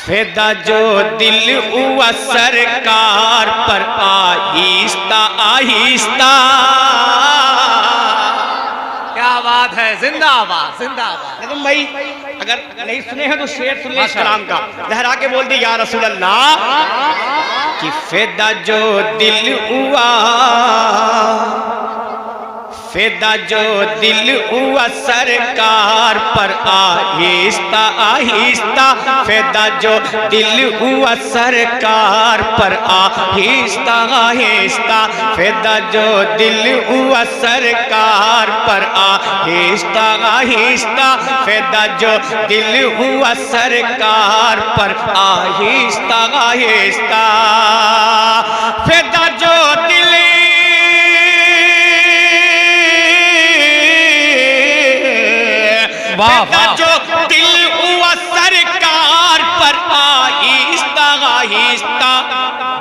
فدا جو دل ہوا سرکار پر آہستہ آہستہ. کیا بات ہے، زندہ آباد زندہ آباد. نظم بھائی اگر نہیں سنے ہیں تو شعر سن لیں اس کلام کا. لہرا کے بول دی یا رسول اللہ کہ فدا جو دل ہوا، فدا جو دل ہوا سرکار پر آہستہ آہستہ. فدا جو دل ہوا سرکار پر آہستہ آہستہ. فدا جو دل ہوا سرکار پر آہستہ آہستہ. فدا جو دل ہوا سرکار پر آہستہ آہستہ. فدا جو دل فدا جو دل ہوا سرکار پر آہستہ آہستہ.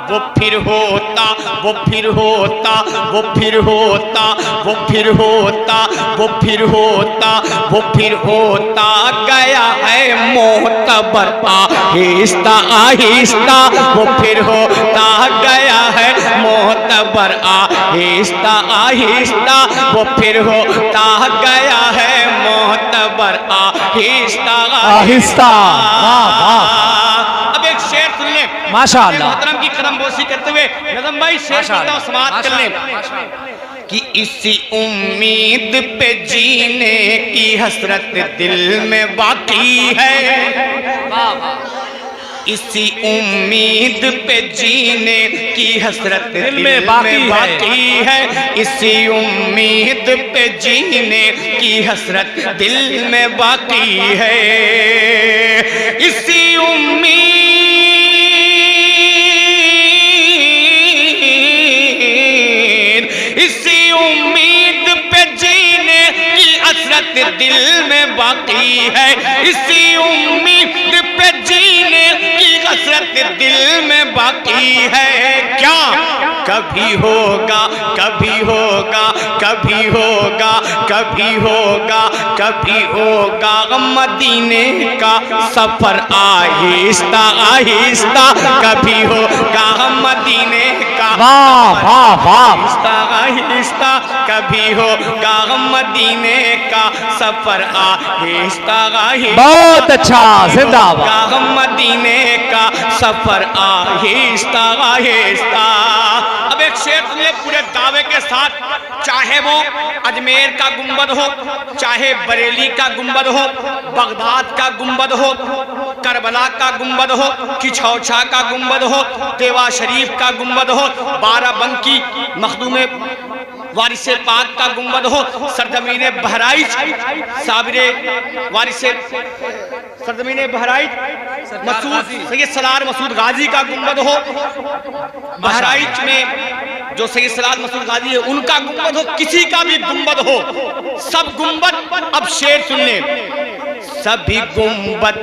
وہ پھر ہوتا وہ پھر ہوتا وہ پھر ہوتا وہ پھر ہوتا وہ پھر ہوتا وہ پھر ہوتا گیا ہے معتبر آہستہ آہستہ. وہ پھر ہوتا گیا ہے معتبر آہستہ آہستہ. وہ پھر ہوتا گیا ہے معتبر آہستہ آہستہ. اب ایک شعر سن لیں ماشاءاللہ. محترم کی قدم بوسی کرتے ہوئے نظم بھائی شعر سنتا ہوں سماعت کر لیں کہ اسی امید پہ جینے کی حسرت دل میں باقی ہے. اسی امید پہ جینے کی حسرت دل میں باقی ہے. اسی امید پہ جینے کی حسرت دل میں باقی ہے. اسی امید اسی امید پہ جینے کی حسرت دل میں باقی ہے. اسی امید پہ جینے کی حسرت دل میں باقی ہے. کیا کبھی ہوگا کبھی ہوگا کبھی ہوگا کبھی ہوگا کبھی ہوگا مدینے کا سفر آہستہ آہستہ. کبھی ہوگا مدینے کا آہستہ آہستہ. کبھی ہوگا مدینے کا سفر آہستہ آہستہ. بہت اچھا، زندہ آباد. مدینے کا سفر آہستہ آہستہ. اب ایک شعر سنیے پورے دعوے کے ساتھ. چاہے وہ اجمیر کا گنبد ہو، چاہے بریلی کا گنبد ہو، بغداد کا گنبد ہو، کربلا کا گنبد ہو، کچھوچا کا گنبد ہو، دیوا شریف کا گنبد ہو، بارہ بنکی مخدوم وارث پاک کا گنبد ہو، سرزمین بہرائچ صابر وارث سرزمین بہرائچ مسعود سید سالار مسعود غازی کا گنبد ہو، بہرائچ میں جو سید سالار مسعود غازی ہے ان کا گنبد ہو، کسی کا بھی گنبد ہو، سب گنبد. اب شعر سن لیں. سبھی گنبد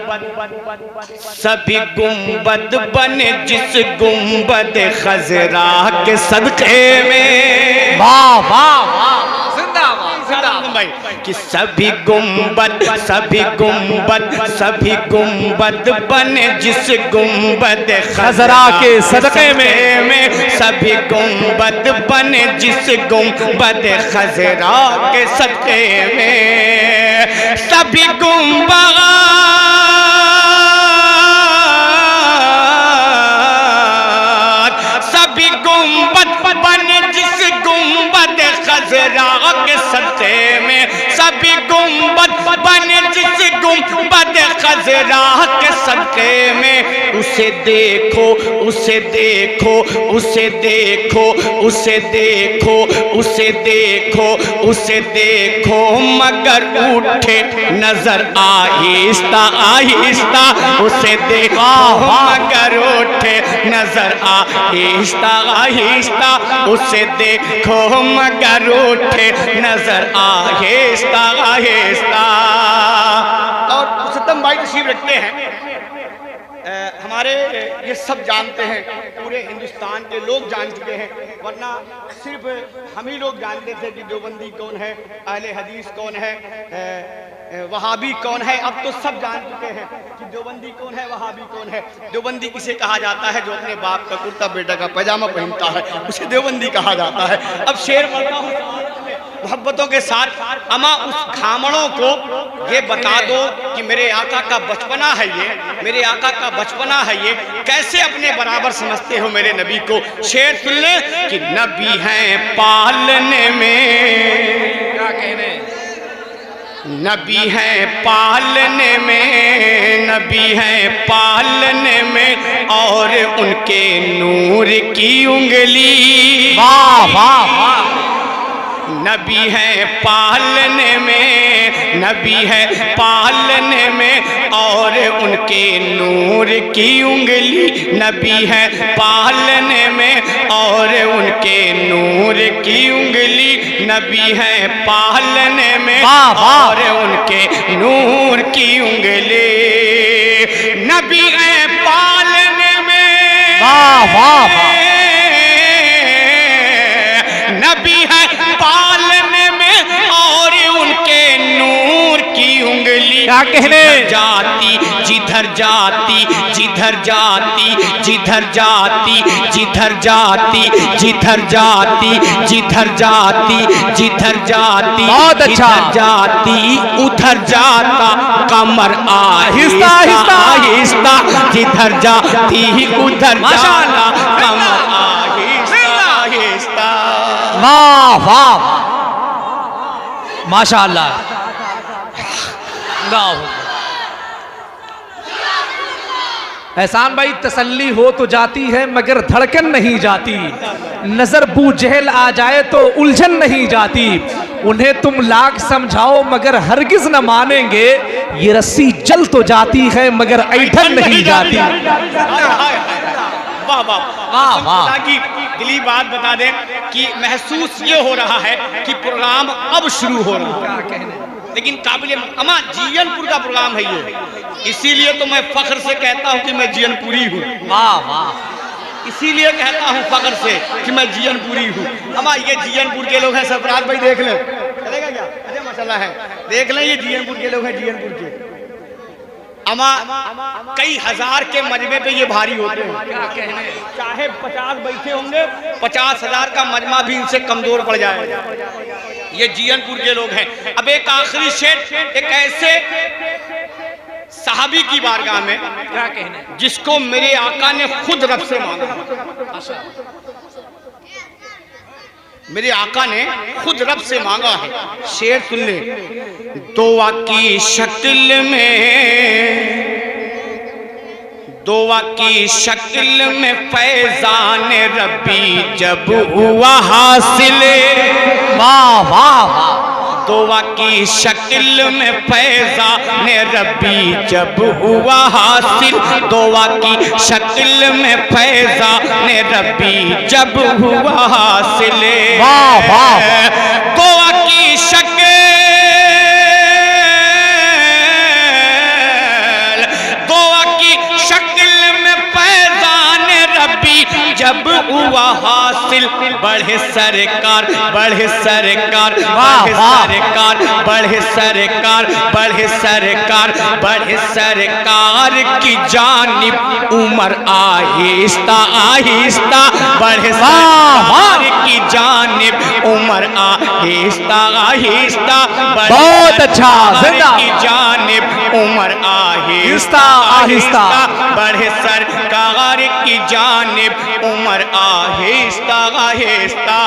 بنے جس گنبد خضرا کے صدقے میں. واہ واہ واہ، زندہ آباد زندہ آباد. کہ سبھی گنبد بنے جس گنبد خضرا کے صدقے میں. سبھی گنبد بنے جس گنبد خضرا کے صدقے میں. سبھی گنبد سبھی گنبد بنے جس گنبد خضرا کے صدقے میں. سبھی گنبد بنے جس گنبد خضرا کے صدقے میں. اسے دیکھو اسے دیکھو اسے دیکھو اسے دیکھو اسے دیکھو اسے دیکھو مگر اٹھے نظر آہستہ آہستہ. اسے دیکھو مگر اٹھے نظر آہستہ آہستہ. اسے دیکھو مگر اٹھے نظر آہستہ آہستہ. اور ستم بھائی تشریف رکھتے ہیں. ہمارے یہ سب جانتے ہیں، پورے ہندوستان کے لوگ جان چکے ہیں، ورنہ صرف ہم ہی لوگ جانتے تھے کہ دیوبندی کون ہے، اہل حدیث کون ہے، وہابی کون ہے؟ اب تو سب جان چکے ہیں کہ دیوبندی کون ہے، وہابی کون ہے۔ دیوبندی کسے کہا جاتا ہے؟ جو اپنے باپ کا کرتا بیٹا کا پاجامہ پہنتا ہے، اسے دیوبندی کہا جاتا ہے۔ اب شعر پڑھتا ہوں محبتوں کے ساتھ، اما اس کھامڑوں کو یہ بتا دو کہ میرے آقا کا بچپنا ہے یہ، میرے آقا کا بچپنا ہے یہ، کیسے اپنے برابر سمجھتے ہو میرے نبی کو؟ شعر سن لیں کہ نبی ہیں پالنے میں، کیا کہنے، نبی ہیں پالنے میں، نبی ہیں پالنے میں، اور ان کے نور کی انگلی، واہ واہ واہ، نبی ہے پالنے میں، نبی ہے پالنے میں، اور ان کے نور کی انگلی، نبی ہے پالنے میں، اور ان کے نور کی انگلی، نبی ہے پالنے میں، اور ان کے نور کی انگلی، نبی ہے پالنے میں، واہ واہ واہ، نبی ہے پالنے میں، اور ان کے نور کی انگلی، کیا کہنے، جاتی جدھر جاتی، جدھر جاتی، جدھر جاتی، جدھر جاتی، جدھر جاتی، جدھر جاتی، جدھر جاتی، بہت اچھا، جدھر جاتی ادھر جاتا کمر آہستہ آہستہ، آہستہ، جدھر جاتی ادھر جاتا کمر آہستہ آہستہ۔ واہ واہ، ماشاء اللہ، احسان بھائی تسلی ہو تو جاتی ہے مگر دھڑکن نہیں جاتی، نظر بو جہل آ جائے تو الجھن نہیں جاتی، انہیں تم لاکھ سمجھاؤ مگر ہرگز نہ مانیں گے، یہ رسی جل تو جاتی ہے مگر ایٹھن نہیں جاتی۔ واہ واہ واہ واہ، خدا کی دلی بات بتا دیں کہ محسوس یہ ہو رہا ہے کہ پروگرام اب شروع ہو رہا ہے، لیکن قابل اما جین پور کا پروگرام ہے یہ، اسی لیے تو میں فخر سے کہتا ہوں کہ میں جین پوری ہوں، واہ واہ، اسی لیے کہتا ہوں فخر سے کہ میں جین پوری ہوں۔ اما یہ جین پور کے لوگ ہیں، سرفراز بھائی دیکھ لیں، چلے گا کیا؟ اچھا مسئلہ ہے، دیکھ لیں یہ جین پور کے لوگ ہیں، جین پور کے۔ اما کئی ہزار کے مجمع پہ یہ بھاری ہوتے ہیں، چاہے 50 بیٹھے ہوں گے، 50,000 کا مجمع بھی ان سے کمزور پڑ جائے گا۔ یہ جین پور کے لوگ ہیں۔ اب ایک آخری شعر ایک ایسے صحابی کی بارگاہ میں جس کو میرے آقا نے خود رب سے مانگا، میرے آقا نے خود رب سے مانگا ہے۔ شعر سن لیں، دعا کی شکل میں، دعا کی شکل میں فیضان ربی جب ہوا حاصل، واہ واہ واہ، دعا کی شکل میں فیضان ربی جب ہوا حاصل، دعا کی شکل میں فیضان ربی جب ہوا حاصل، واہ واہ، دعا کی شکل، دعا کی شکل میں فیضان ربی جب ہوا حاصل، بڑھے سرکار، بڑھے سرکار، بڑھے سرکار، بڑھے سرکار، بڑھے سرکار، بڑھے سرکار کی جانب عمر آہستہ آہستہ، بڑھے سرکار کی جانب عمر آہستہ آہستہ، بہت اچھا، زندہ کی جانب عمر آہستہ آہستہ، بڑھے سرکار کی جانب عمر آہستہ آہستہ۔